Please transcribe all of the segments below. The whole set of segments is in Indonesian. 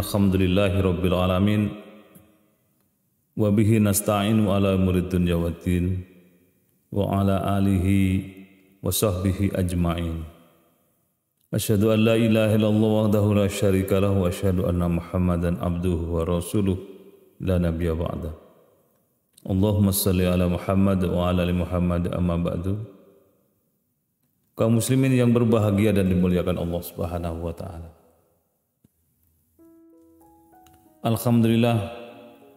Alhamdulillahi rabbil alamin. Wa bihi nasta'inu ala umurid dunya waddin. Wa ala alihi wa sahbihi ajma'in. Asyhadu an la ilaha illallah wahdahu la syarika lahu wa asyhadu anna Muhammadan abduhu wa rasuluh la nabiyya ba'da. Allahumma shalli ala Muhammad wa ala ali Muhammad amma ba'du. Kaum muslimin yang berbahagia dan dimuliakan Allah Subhanahu wa taala. Alhamdulillah,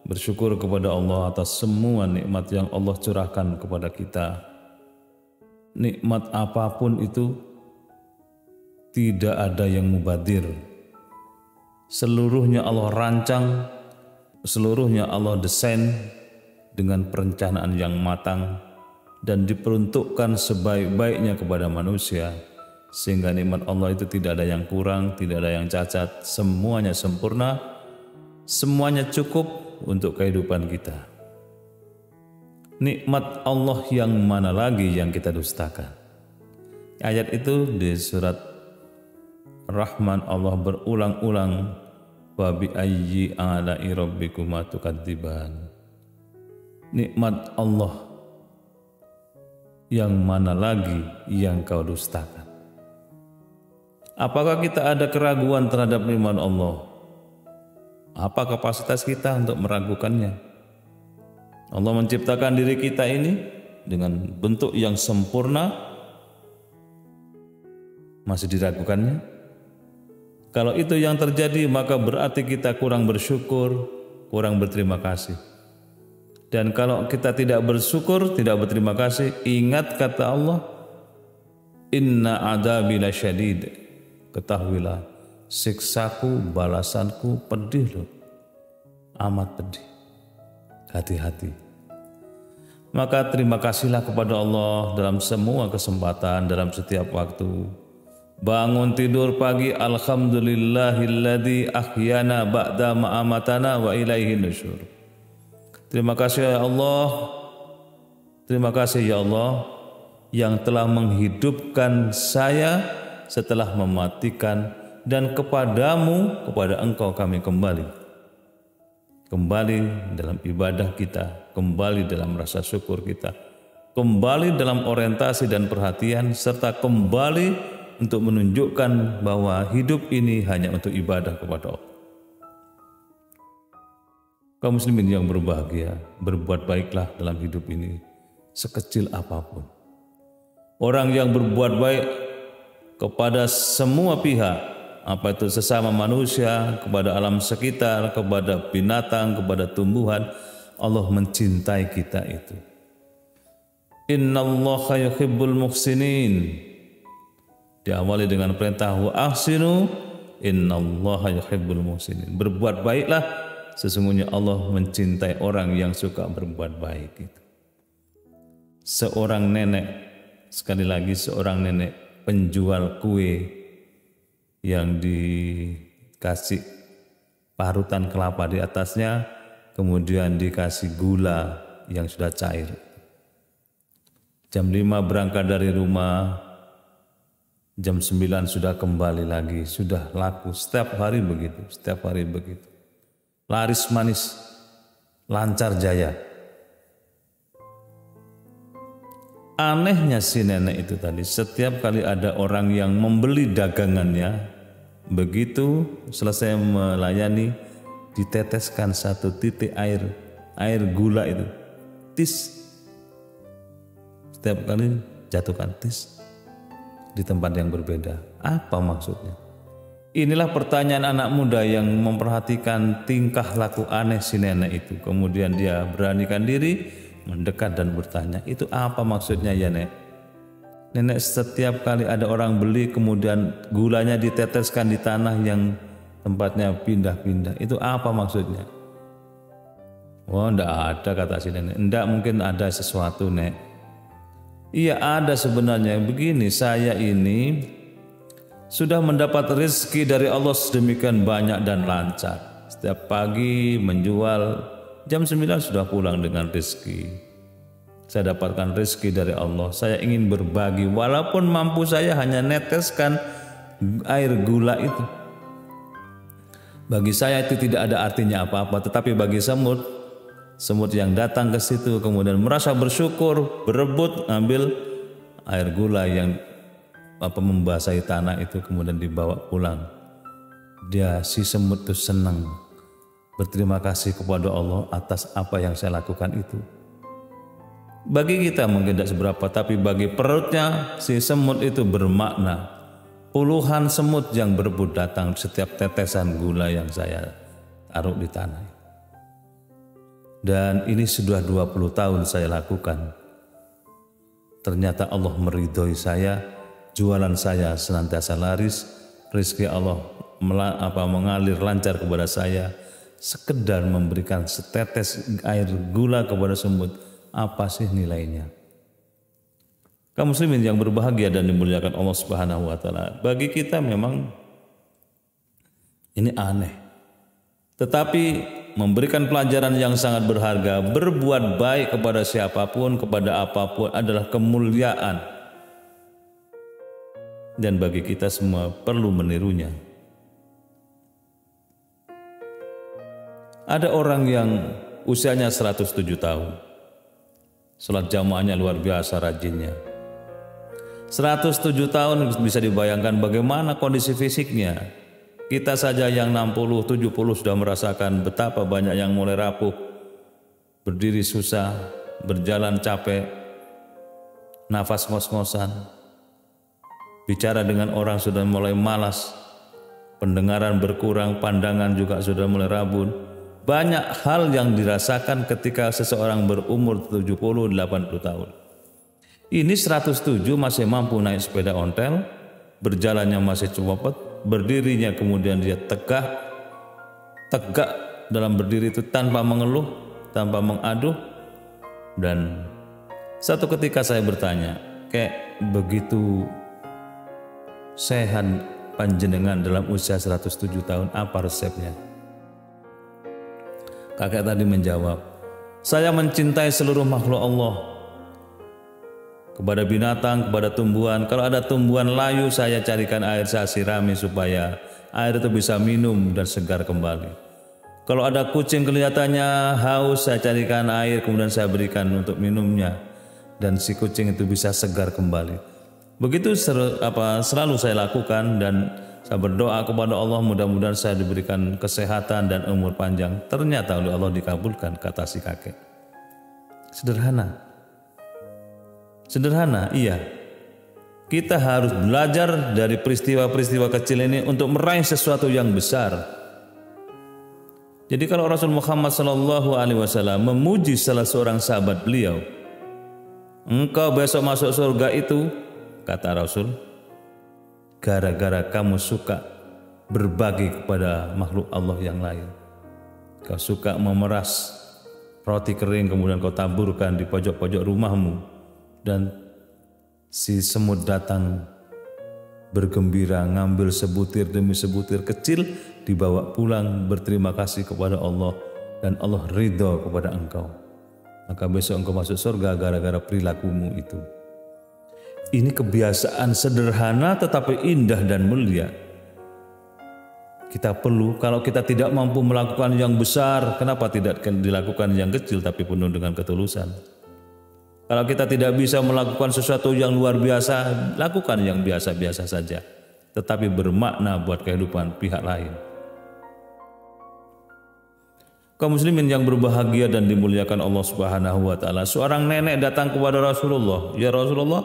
bersyukur kepada Allah atas semua nikmat yang Allah curahkan kepada kita. Nikmat apapun itu tidak ada yang mubadir. Seluruhnya Allah rancang, seluruhnya Allah desain dengan perencanaan yang matang dan diperuntukkan sebaik-baiknya kepada manusia, sehingga nikmat Allah itu tidak ada yang kurang, tidak ada yang cacat, semuanya sempurna, semuanya cukup untuk kehidupan kita. Nikmat Allah yang mana lagi yang kita dustakan? Ayat itu di surat Rahman Allah berulang-ulang, wa bi ayyi ala'i rabbikuma tukadziban. Nikmat Allah yang mana lagi yang kau dustakan? Apakah kita ada keraguan terhadap nikmat Allah? Apa kapasitas kita untuk meragukannya? Allah menciptakan diri kita ini dengan bentuk yang sempurna, masih diragukannya? Kalau itu yang terjadi, maka berarti kita kurang bersyukur, kurang berterima kasih. Dan kalau kita tidak bersyukur, tidak berterima kasih, ingat kata Allah, inna adabi lasyadid. Ketahuilah, siksaku, balasanku pedih loh, amat pedih. Hati-hati. Maka terima kasihlah kepada Allah dalam semua kesempatan, dalam setiap waktu. Bangun tidur pagi, alhamdulillahilladzi ahyana ba'da ma'amatana wa ilaihi nusyur. Terima kasih ya Allah. Terima kasih ya Allah yang telah menghidupkan saya setelah mematikan, dan kepadamu, kepada Engkau kami kembali. Kembali dalam ibadah kita, kembali dalam rasa syukur kita, kembali dalam orientasi dan perhatian, serta kembali untuk menunjukkan bahwa hidup ini hanya untuk ibadah kepada Allah. Kaum muslimin yang berbahagia, berbuat baiklah dalam hidup ini, sekecil apapun. Orang yang berbuat baik kepada semua pihak, apa itu sesama manusia, kepada alam sekitar, kepada binatang, kepada tumbuhan, Allah mencintai kita itu. Innallaha yuhibbul muhsinin. Diawali dengan perintah wa ahsinu innallaha yuhibbul muhsinin. Berbuat baiklah, sesungguhnya Allah mencintai orang yang suka berbuat baik itu. Seorang nenek, sekali lagi seorang nenek penjual kue yang dikasih parutan kelapa di atasnya, kemudian dikasih gula yang sudah cair. Jam 5 berangkat dari rumah, jam 9 sudah kembali lagi, sudah laku. Setiap hari begitu, setiap hari begitu. Laris manis, lancar jaya. Anehnya si nenek itu tadi, setiap kali ada orang yang membeli dagangannya, begitu selesai melayani, diteteskan satu titik air gula itu, tis. Setiap kali jatuhkan tis di tempat yang berbeda. Apa maksudnya? Inilah pertanyaan anak muda yang memperhatikan tingkah laku aneh si nenek itu. Kemudian dia beranikan diri mendekat dan bertanya, itu apa maksudnya ya Nek? Nenek, setiap kali ada orang beli kemudian gulanya diteteskan di tanah yang tempatnya pindah-pindah, itu apa maksudnya? Oh, enggak ada, kata si nenek. Enggak mungkin ada sesuatu, Nek. Iya ada sebenarnya. Begini, saya ini sudah mendapat rezeki dari Allah sedemikian banyak dan lancar. Setiap pagi menjual, jam 9 sudah pulang dengan rezeki. Saya dapatkan rezeki dari Allah. Saya ingin berbagi, walaupun mampu saya hanya neteskan air gula itu. Bagi saya itu tidak ada artinya apa-apa, tetapi bagi semut yang datang ke situ kemudian merasa bersyukur, berebut ngambil air gula yang membasahi tanah itu kemudian dibawa pulang. Si semut itu senang, berterima kasih kepada Allah atas apa yang saya lakukan itu. Bagi kita mungkin tidak seberapa, tapi bagi perutnya si semut itu bermakna. Puluhan semut yang berebut datang setiap tetesan gula yang saya taruh di tanah. Dan ini sudah 20 tahun saya lakukan. Ternyata Allah meridhoi saya, jualan saya senantiasa laris, rezeki Allah mengalir lancar kepada saya. Sekedar memberikan setetes air gula kepada semut, apa sih nilainya? Kaum muslimin yang berbahagia dan dimuliakan Allah Subhanahu wa taala. Bagi kita memang ini aneh. Tetapi memberikan pelajaran yang sangat berharga, berbuat baik kepada siapapun, kepada apapun adalah kemuliaan. Dan bagi kita semua perlu menirunya. Ada orang yang usianya 107 tahun. Salat jamaahnya luar biasa rajinnya. 107 tahun bisa dibayangkan bagaimana kondisi fisiknya. Kita saja yang 60, 70 sudah merasakan betapa banyak yang mulai rapuh, berdiri susah, berjalan capek, nafas ngos-ngosan, bicara dengan orang sudah mulai malas, pendengaran berkurang, pandangan juga sudah mulai rabun. Banyak hal yang dirasakan ketika seseorang berumur 70-80 tahun. Ini 107 masih mampu naik sepeda ontel, berjalannya masih cepet, berdirinya kemudian dia tegak dalam berdiri itu tanpa mengeluh, tanpa mengaduh. Dan satu ketika saya bertanya, kayak begitu sehat panjenengan dalam usia 107 tahun, apa resepnya? Kakek tadi menjawab, saya mencintai seluruh makhluk Allah. Kepada binatang, kepada tumbuhan. Kalau ada tumbuhan layu, saya carikan air, saya sirami supaya air itu bisa minum dan segar kembali. Kalau ada kucing kelihatannya haus, saya carikan air, kemudian saya berikan untuk minumnya. Dan si kucing itu bisa segar kembali. Begitu selalu saya lakukan dan saya berdoa kepada Allah mudah-mudahan saya diberikan kesehatan dan umur panjang. Ternyata oleh Allah dikabulkan, kata si kakek. Sederhana, iya. Kita harus belajar dari peristiwa-peristiwa kecil ini untuk meraih sesuatu yang besar. Jadi kalau Rasul Muhammad SAW memuji salah seorang sahabat beliau, engkau besok masuk surga itu, kata Rasul, gara-gara kamu suka berbagi kepada makhluk Allah yang lain. Kau suka memeras roti kering kemudian kau taburkan di pojok-pojok rumahmu. Dan si semut datang bergembira, ngambil sebutir demi sebutir kecil, dibawa pulang berterima kasih kepada Allah, dan Allah ridho kepada engkau. Maka besok engkau masuk surga gara-gara perilakumu itu. Ini kebiasaan sederhana tetapi indah dan mulia. Kita perlu, kalau kita tidak mampu melakukan yang besar, kenapa tidak dilakukan yang kecil tapi penuh dengan ketulusan? Kalau kita tidak bisa melakukan sesuatu yang luar biasa, lakukan yang biasa-biasa saja, tetapi bermakna buat kehidupan pihak lain. Kaum muslimin yang berbahagia dan dimuliakan Allah Subhanahu wa taala, seorang nenek datang kepada Rasulullah, "Ya Rasulullah,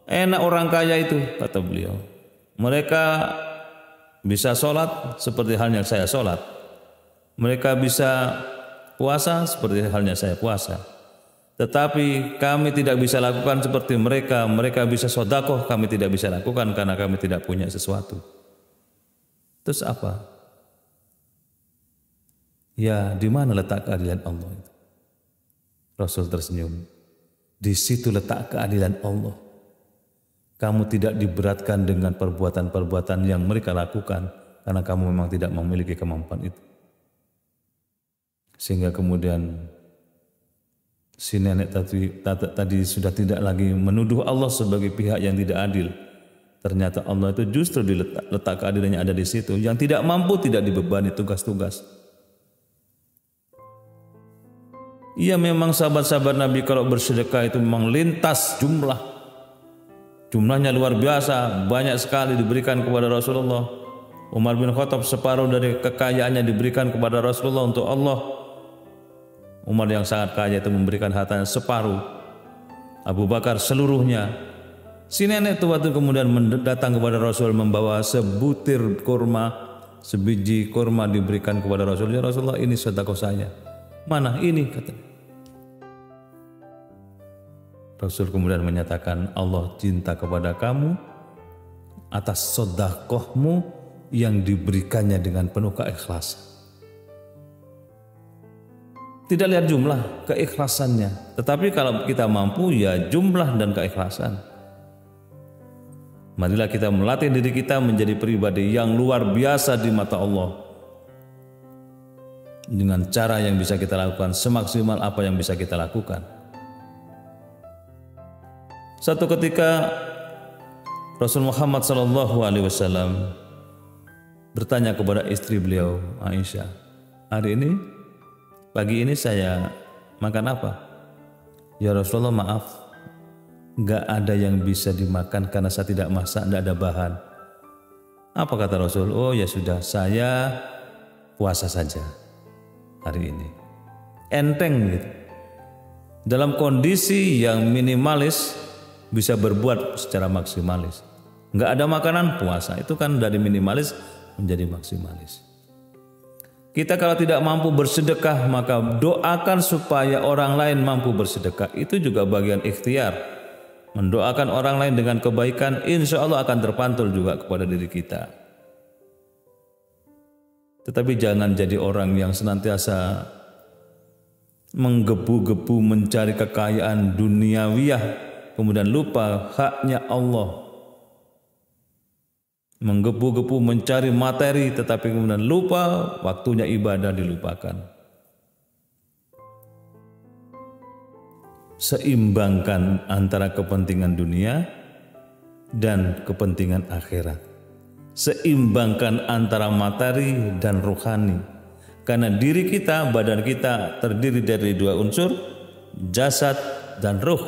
enak orang kaya itu," kata beliau. "Mereka bisa sholat seperti halnya saya sholat. Mereka bisa puasa seperti halnya saya puasa. Tetapi kami tidak bisa lakukan seperti mereka. Mereka bisa sedekah, kami tidak bisa lakukan karena kami tidak punya sesuatu." Terus apa? Ya, di mana letak keadilan Allah itu? Rasul tersenyum. Di situ letak keadilan Allah. Kamu tidak diberatkan dengan perbuatan-perbuatan yang mereka lakukan karena kamu memang tidak memiliki kemampuan itu. Sehingga kemudian si nenek tadi sudah tidak lagi menuduh Allah sebagai pihak yang tidak adil. Ternyata Allah itu justru letak keadilannya ada di situ. Yang tidak mampu tidak dibebani tugas-tugas. Iya, memang sahabat-sahabat Nabi kalau bersedekah itu memang lintas jumlah. Jumlahnya luar biasa, banyak sekali diberikan kepada Rasulullah. Umar bin Khattab separuh dari kekayaannya diberikan kepada Rasulullah untuk Allah. Umar yang sangat kaya itu memberikan hartanya separuh. Abu Bakar seluruhnya. Si nenek tua itu kemudian datang kepada Rasul membawa sebutir kurma, sebiji kurma diberikan kepada Rasul. Ya Rasulullah, ini sedekah saya. Mana ini, katanya. Rasul kemudian menyatakan, Allah cinta kepada kamu atas sedekahmu yang diberikannya dengan penuh keikhlasan. Tidak lihat jumlah, keikhlasannya. Tetapi kalau kita mampu, ya jumlah dan keikhlasan. Marilah kita melatih diri kita menjadi pribadi yang luar biasa di mata Allah. Dengan cara yang bisa kita lakukan, semaksimal apa yang bisa kita lakukan. Satu ketika Rasul Muhammad SAW bertanya kepada istri beliau, Aisyah, hari ini, pagi ini saya makan apa? Ya Rasulullah, maaf, nggak ada yang bisa dimakan karena saya tidak masak, tidak ada bahan. Apa kata Rasul? Oh ya sudah, saya puasa saja hari ini. Enteng gitu. Dalam kondisi yang minimalis bisa berbuat secara maksimalis. Nggak ada makanan, puasa. Itu kan dari minimalis menjadi maksimalis. Kita kalau tidak mampu bersedekah, maka doakan supaya orang lain mampu bersedekah. Itu juga bagian ikhtiar. Mendoakan orang lain dengan kebaikan, insya Allah akan terpantul juga kepada diri kita. Tetapi jangan jadi orang yang senantiasa menggebu-gebu mencari kekayaan duniawiyah, kemudian lupa haknya Allah. Menggebu-gebu mencari materi, tetapi kemudian lupa waktunya ibadah dilupakan. Seimbangkan antara kepentingan dunia dan kepentingan akhirat. Seimbangkan antara materi dan rohani. Karena diri kita, badan kita terdiri dari dua unsur, jasad dan ruh.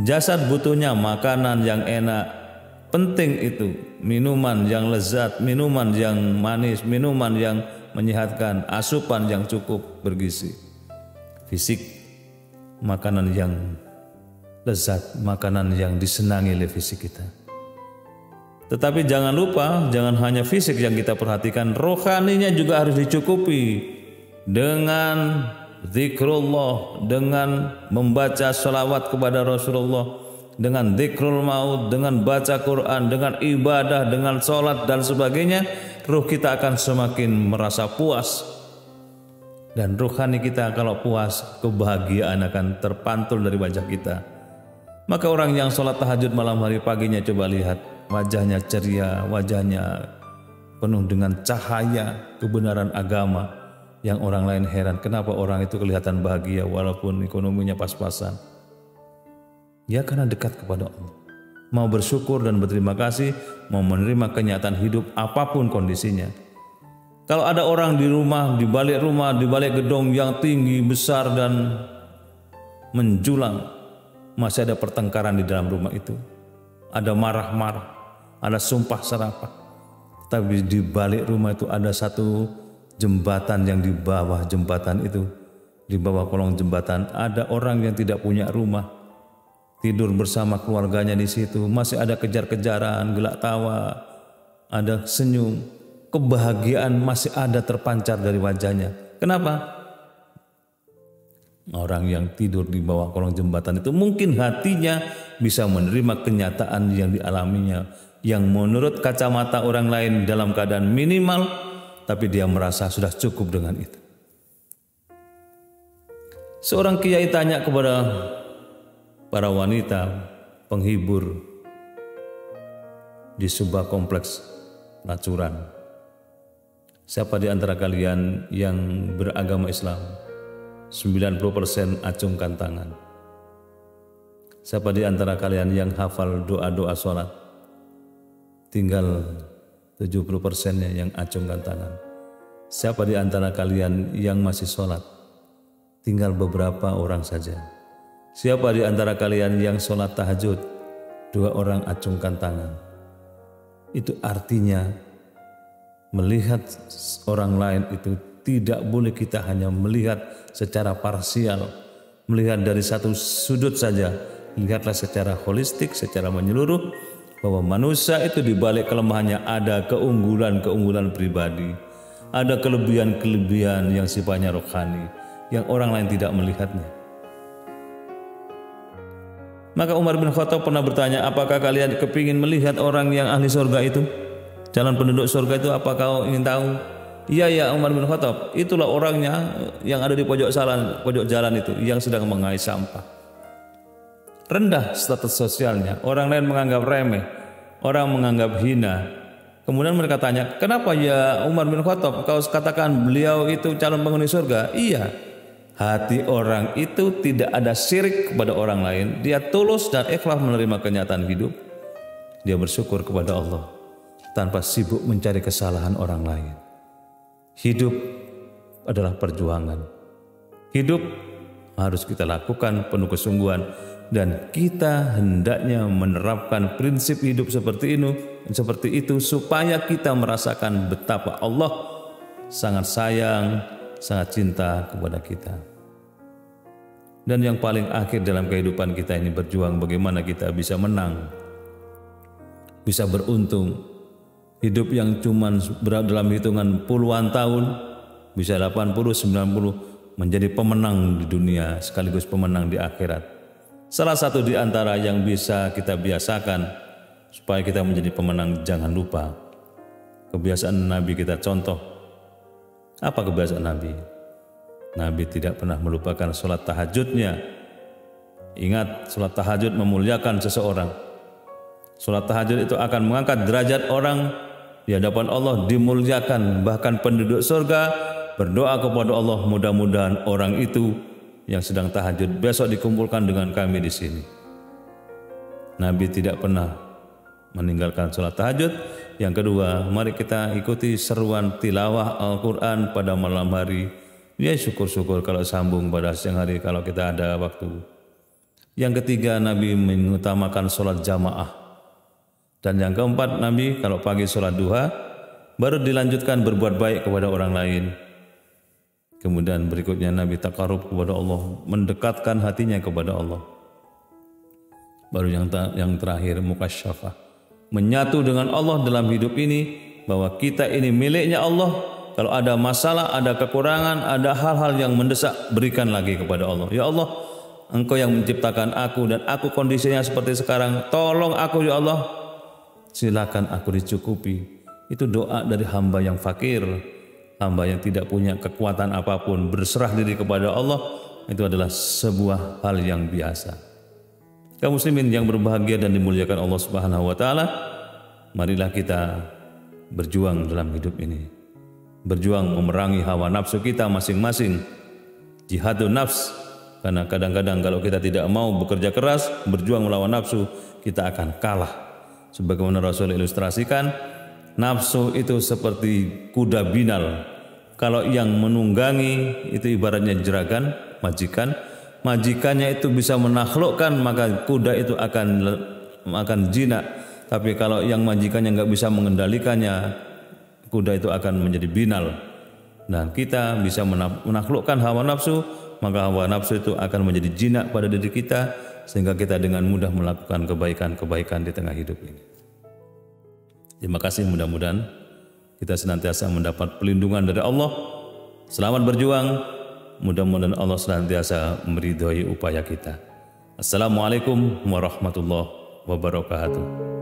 Jasad butuhnya makanan yang enak, penting itu, minuman yang lezat, minuman yang manis, minuman yang menyehatkan, asupan yang cukup bergizi. Fisik, makanan yang lezat, makanan yang disenangi oleh fisik kita. Tetapi jangan lupa, jangan hanya fisik yang kita perhatikan, rohaninya juga harus dicukupi dengan zikrullah, dengan membaca sholawat kepada Rasulullah, dengan zikrul maut, dengan baca Quran, dengan ibadah, dengan sholat dan sebagainya. Ruh kita akan semakin merasa puas. Dan rohani kita kalau puas, kebahagiaan akan terpantul dari wajah kita. Maka orang yang sholat tahajud malam hari, paginya coba lihat, wajahnya ceria, wajahnya penuh dengan cahaya kebenaran agama, yang orang lain heran kenapa orang itu kelihatan bahagia walaupun ekonominya pas-pasan. Ya karena dekat kepada Allah, mau bersyukur dan berterima kasih, mau menerima kenyataan hidup apapun kondisinya. Kalau ada orang di rumah, di balik gedung yang tinggi, besar dan menjulang, masih ada pertengkaran di dalam rumah itu. Ada marah-marah, ada sumpah serapah. Tapi di balik rumah itu ada satu jembatan, yang di bawah jembatan itu, di bawah kolong jembatan, ada orang yang tidak punya rumah. Tidur bersama keluarganya di situ, masih ada kejar-kejaran, gelak tawa, ada senyum. Kebahagiaan masih ada terpancar dari wajahnya. Kenapa? Orang yang tidur di bawah kolong jembatan itu mungkin hatinya bisa menerima kenyataan yang dialaminya, yang menurut kacamata orang lain dalam keadaan minimal, tapi dia merasa sudah cukup dengan itu. Seorang kiai tanya kepada para wanita penghibur di sebuah kompleks pelacuran, siapa di antara kalian yang beragama Islam? 90% acungkan tangan. Siapa di antara kalian yang hafal doa-doa sholat? tinggal 70%-nya yang acungkan tangan. Siapa di antara kalian yang masih sholat? Tinggal beberapa orang saja. Siapa di antara kalian yang sholat tahajud? 2 orang acungkan tangan. Itu artinya melihat orang lain itu tidak boleh kita hanya melihat secara parsial, melihat dari satu sudut saja. Lihatlah secara holistik, secara menyeluruh, bahwa manusia itu di balik kelemahannya ada keunggulan-keunggulan pribadi, ada kelebihan-kelebihan yang sifatnya rohani, yang orang lain tidak melihatnya. Maka Umar bin Khattab pernah bertanya, apakah kalian kepingin melihat orang yang ahli surga itu? Calon penduduk surga itu, apa kau ingin tahu? Iya ya Umar bin Khattab, itulah orangnya yang ada di pojok jalan itu, yang sedang mengais sampah. Rendah status sosialnya, orang lain menganggap remeh, orang menganggap hina. Kemudian mereka tanya, kenapa ya Umar bin Khattab kau katakan beliau itu calon penghuni surga? Iya, hati orang itu tidak ada syirik kepada orang lain, dia tulus dan ikhlas menerima kenyataan hidup. Dia bersyukur kepada Allah tanpa sibuk mencari kesalahan orang lain. Hidup adalah perjuangan. Hidup harus kita lakukan penuh kesungguhan, dan kita hendaknya menerapkan prinsip hidup seperti itu supaya kita merasakan betapa Allah sangat sayang, sangat cinta kepada kita. Dan yang paling akhir dalam kehidupan kita ini berjuang bagaimana kita bisa menang, bisa beruntung. Hidup yang cuma dalam hitungan puluhan tahun, bisa 80, 90, menjadi pemenang di dunia sekaligus pemenang di akhirat. Salah satu di antara yang bisa kita biasakan supaya kita menjadi pemenang, jangan lupa kebiasaan Nabi kita contoh. Apa kebiasaan Nabi? Nabi tidak pernah melupakan sholat tahajudnya. Ingat, sholat tahajud memuliakan seseorang. Sholat tahajud itu akan mengangkat derajat orang di hadapan Allah, dimuliakan. Bahkan penduduk surga berdoa kepada Allah, mudah-mudahan orang itu yang sedang tahajud besok dikumpulkan dengan kami di sini. Nabi tidak pernah meninggalkan sholat tahajud. Yang kedua, mari kita ikuti seruan tilawah Al-Quran pada malam hari. Ya syukur-syukur kalau sambung pada siang hari kalau kita ada waktu. Yang ketiga, Nabi mengutamakan sholat jamaah. Dan yang keempat, Nabi kalau pagi sholat duha, baru dilanjutkan berbuat baik kepada orang lain. Kemudian berikutnya Nabi takarub kepada Allah, mendekatkan hatinya kepada Allah. Baru yang terakhir mukasyafah, menyatu dengan Allah dalam hidup ini, bahwa kita ini miliknya Allah. Kalau ada masalah, ada kekurangan, ada hal-hal yang mendesak, berikan lagi kepada Allah. Ya Allah, Engkau yang menciptakan aku dan aku kondisinya seperti sekarang, tolong aku ya Allah. Silakan aku dicukupi. Itu doa dari hamba yang fakir, hamba yang tidak punya kekuatan apapun, berserah diri kepada Allah. Itu adalah sebuah hal yang biasa. Kaum muslimin yang berbahagia dan dimuliakan Allah Subhanahu wa taala, marilah kita berjuang dalam hidup ini. Berjuang memerangi hawa nafsu kita masing-masing. Jihadun nafs, karena kadang-kadang kalau kita tidak mau bekerja keras, berjuang melawan nafsu, kita akan kalah. Sebagaimana Rasul ilustrasikan, nafsu itu seperti kuda binal. Kalau yang menunggangi itu ibaratnya jeragan, majikan. Majikannya itu bisa menaklukkan, maka kuda itu akan jinak. Tapi kalau yang majikannya nggak bisa mengendalikannya, kuda itu akan menjadi binal. Dan kita bisa menaklukkan hawa nafsu, maka hawa nafsu itu akan menjadi jinak pada diri kita, sehingga kita dengan mudah melakukan kebaikan-kebaikan di tengah hidup ini. Terima kasih, mudah-mudahan kita senantiasa mendapat pelindungan dari Allah. Selamat berjuang, mudah-mudahan Allah senantiasa meridhai upaya kita. Assalamualaikum warahmatullahi wabarakatuh.